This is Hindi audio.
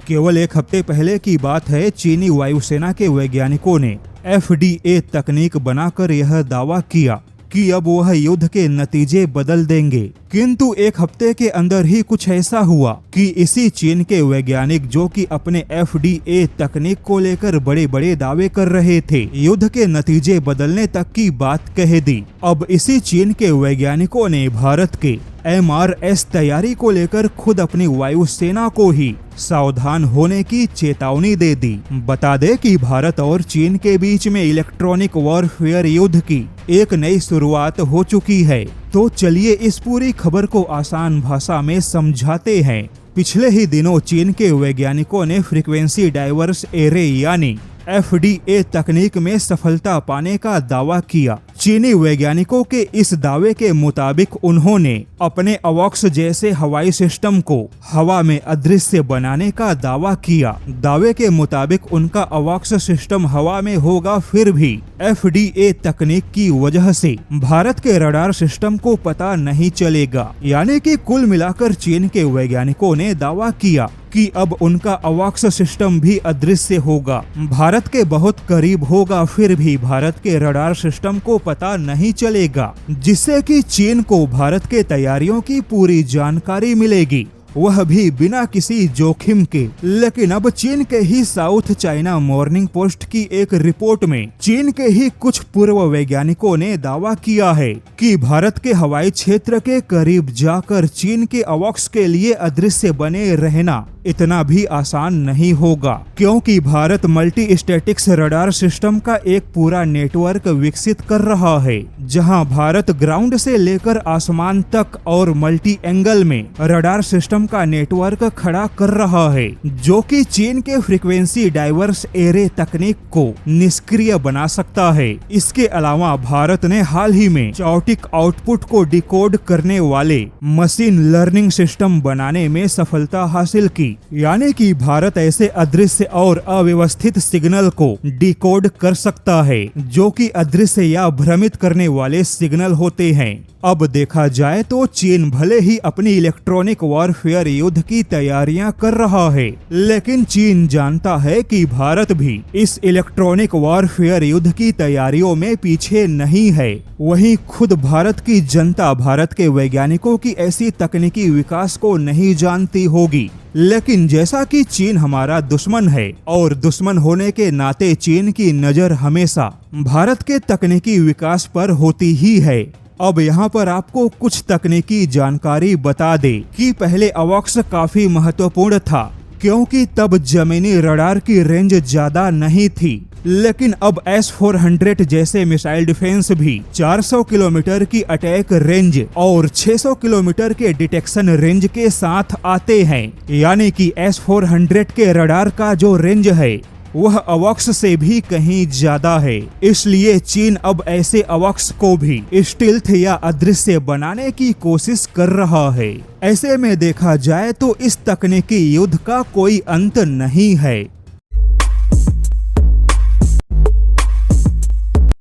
केवल एक हफ्ते पहले की बात है, चीनी वायुसेना के वैज्ञानिकों ने FDA तकनीक बनाकर यह दावा किया कि अब वह युद्ध के नतीजे बदल देंगे। किंतु एक हफ्ते के अंदर ही कुछ ऐसा हुआ कि इसी चीन के वैज्ञानिक, जो कि अपने FDA तकनीक को लेकर बड़े बड़े दावे कर रहे थे, युद्ध के नतीजे बदलने तक की बात कह दी। अब इसी चीन के वैज्ञानिकों ने भारत के MRS तैयारी को लेकर खुद अपनी वायुसेना को ही सावधान होने की चेतावनी दे दी। बता दें कि भारत और चीन के बीच में इलेक्ट्रॉनिक वॉरफेयर युद्ध की एक नई शुरुआत हो चुकी है। तो चलिए इस पूरी खबर को आसान भाषा में समझाते हैं। पिछले ही दिनों चीन के वैज्ञानिकों ने फ्रीक्वेंसी डाइवर्स एरे यानी FDA तकनीक में सफलता पाने का दावा किया। चीनी वैज्ञानिकों के इस दावे के मुताबिक उन्होंने अपने अवॉक्स जैसे हवाई सिस्टम को हवा में अदृश्य बनाने का दावा किया। दावे के मुताबिक उनका अवॉक्स सिस्टम हवा में होगा, फिर भी FDA तकनीक की वजह से भारत के रडार सिस्टम को पता नहीं चलेगा। यानी कि कुल मिलाकर चीन के वैज्ञानिकों ने दावा किया कि अब उनका अवॉक्स सिस्टम भी अदृश्य होगा, भारत के बहुत करीब होगा, फिर भी भारत के रडार सिस्टम को पता नहीं चलेगा, जिससे कि चीन को भारत के तैयारियों की पूरी जानकारी मिलेगी, वह भी बिना किसी जोखिम के। लेकिन अब चीन के ही साउथ चाइना मॉर्निंग पोस्ट की एक रिपोर्ट में चीन के ही कुछ पूर्व वैज्ञानिकों ने दावा किया है कि भारत के हवाई क्षेत्र के करीब जाकर चीन के अवॉक्स के लिए अदृश्य बने रहना इतना भी आसान नहीं होगा, क्योंकि Bharat multi statics radar system का एक पूरा नेटवर्क विकसित कर रहा है, जहां भारत ग्राउंड से लेकर आसमान तक और मल्टी एंगल में रडार सिस्टम का नेटवर्क खड़ा कर रहा है, जो कि चीन के फ्रीक्वेंसी डाइवर्स एरे तकनीक को निष्क्रिय बना सकता है। इसके अलावा भारत ने हाल ही में चॉटिक आउटपुट को डिकोड करने वाले मशीन लर्निंग सिस्टम बनाने में सफलता हासिल की, यानी कि भारत ऐसे अदृश्य और अव्यवस्थित सिग्नल को डिकोड कर सकता है, जो कि अदृश्य या भ्रमित करने वाले सिग्नल होते हैं। अब देखा जाए तो चीन भले ही अपनी इलेक्ट्रॉनिक वॉरफेयर युद्ध की तैयारियां कर रहा है, लेकिन चीन जानता है कि भारत भी इस इलेक्ट्रॉनिक वॉरफेयर युद्ध की तैयारियों में पीछे नहीं है। वहीं खुद भारत की जनता भारत के वैज्ञानिकों की ऐसी तकनीकी विकास को नहीं जानती होगी, लेकिन जैसा कि चीन हमारा दुश्मन है और दुश्मन होने के नाते चीन की नजर हमेशा भारत के तकनीकी विकास पर होती ही है। अब यहाँ पर आपको कुछ तकनीकी जानकारी बता दे कि पहले अवॉक्स काफी महत्वपूर्ण था, क्योंकि तब जमीनी रडार की रेंज ज्यादा नहीं थी, लेकिन अब S-400 जैसे मिसाइल डिफेंस भी 400 किलोमीटर की अटैक रेंज और 600 किलोमीटर के डिटेक्शन रेंज के साथ आते हैं। यानी कि S-400 के रडार का जो रेंज है वह अवॉक्स से भी कहीं ज्यादा है। इसलिए चीन अब ऐसे अवॉक्स को भी स्टील्थ या अदृश्य बनाने की कोशिश कर रहा है। ऐसे में देखा जाए तो इस तकनीकी युद्ध का कोई अंत नहीं है।